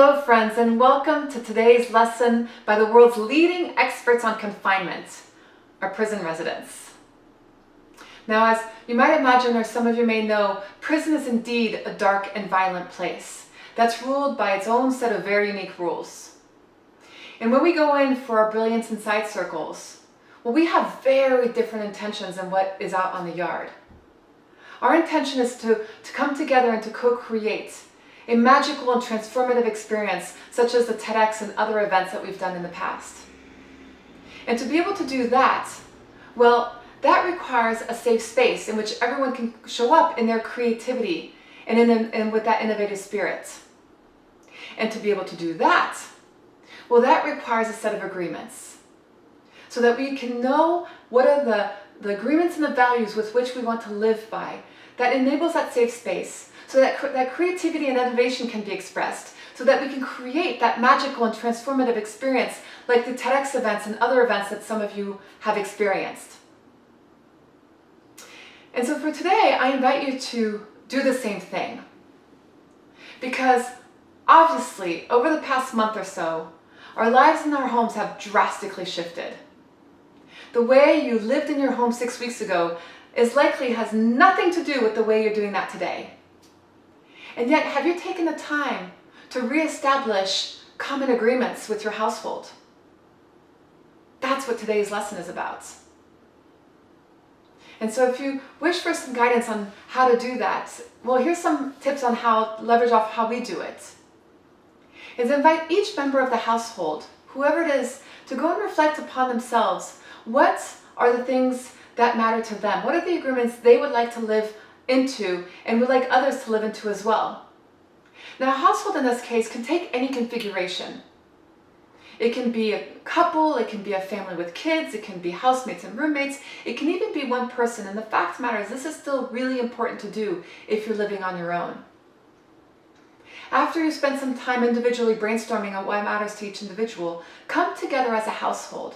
Hello friends, and welcome to today's lesson by the world's leading experts on confinement, our prison residents. Now, as you might imagine, or some of you may know, prison is indeed a dark and violent place that's ruled by its own set of very unique rules. And when we go in for our Brilliance Inside circles, well, we have very different intentions than what is out on the yard. Our intention is to come together and to co-create a magical and transformative experience, such as the TEDx and other events that we've done in the past. And to be able to do that, well, that requires a safe space in which everyone can show up in their creativity and with that innovative spirit. And to be able to do that, well, that requires a set of agreements, so that we can know what are the agreements and the values with which we want to live by that enables that safe space, so that creativity and innovation can be expressed, so that we can create that magical and transformative experience like the TEDx events and other events that some of you have experienced. And so for today, I invite you to do the same thing. Because obviously, over the past month or so, our lives in our homes have drastically shifted. The way you lived in your home 6 weeks ago has nothing to do with the way you're doing that today. And yet, have you taken the time to reestablish common agreements with your household? That's what today's lesson is about. And so if you wish for some guidance on how to do that, well, here's some tips on how to leverage off how we do it. Is invite each member of the household, whoever it is, to go and reflect upon themselves. What are the things that matter to them? What are the agreements they would like to live into and would like others to live into as well? Now, a household in this case can take any configuration. It can be a couple, it can be a family with kids, it can be housemates and roommates, it can even be one person. And the fact of the matter is, this is still really important to do if you're living on your own. After you spend some time individually brainstorming on what matters to each individual, come together as a household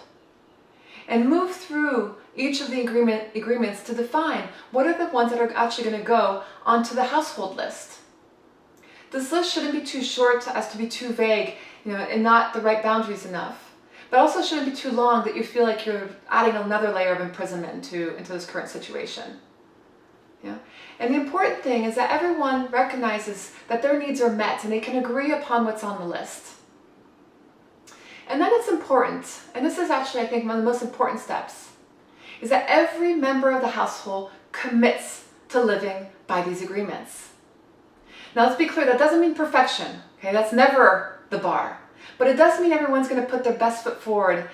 and move through each of the agreements to define what are the ones that are actually going to go onto the household list. This list shouldn't be too short as to be too vague, and not the right boundaries enough. But also shouldn't be too long that you feel like you're adding another layer of imprisonment into this current situation. And the important thing is that everyone recognizes that their needs are met and they can agree upon what's on the list. And then it's important, and this is actually, I think, one of the most important steps, is that every member of the household commits to living by these agreements. Now, let's be clear, that doesn't mean perfection, okay? That's never the bar. But it does mean everyone's going to put their best foot forward,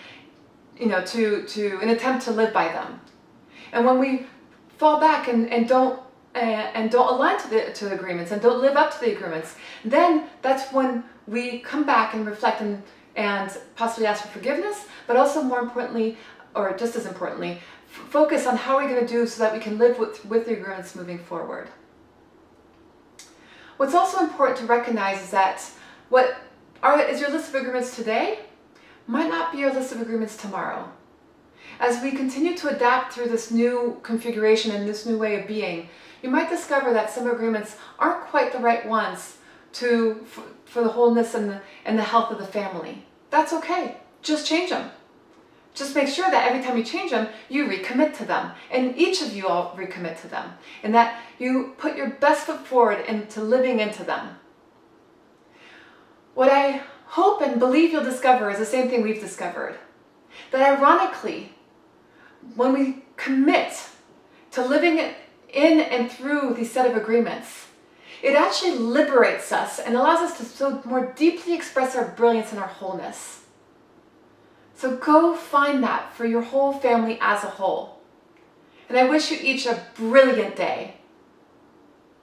to an attempt to live by them. And when we fall back and don't align to the agreements and don't live up to the agreements, then that's when we come back and reflect and possibly ask for forgiveness, but also more importantly, or just as importantly, focus on how we're going to do so that we can live with the agreements moving forward. What's also important to recognize is that what is your list of agreements today might not be your list of agreements tomorrow. As we continue to adapt through this new configuration and this new way of being, you might discover that some agreements aren't quite the right ones for the wholeness and the health of the family. That's okay. Just change them. Just make sure that every time you change them, you recommit to them. And each of you all recommit to them. And that you put your best foot forward into living into them. What I hope and believe you'll discover is the same thing we've discovered. That ironically, when we commit to living in and through these set of agreements, it actually liberates us and allows us to so more deeply express our brilliance and our wholeness. So go find that for your whole family as a whole. And I wish you each a brilliant day.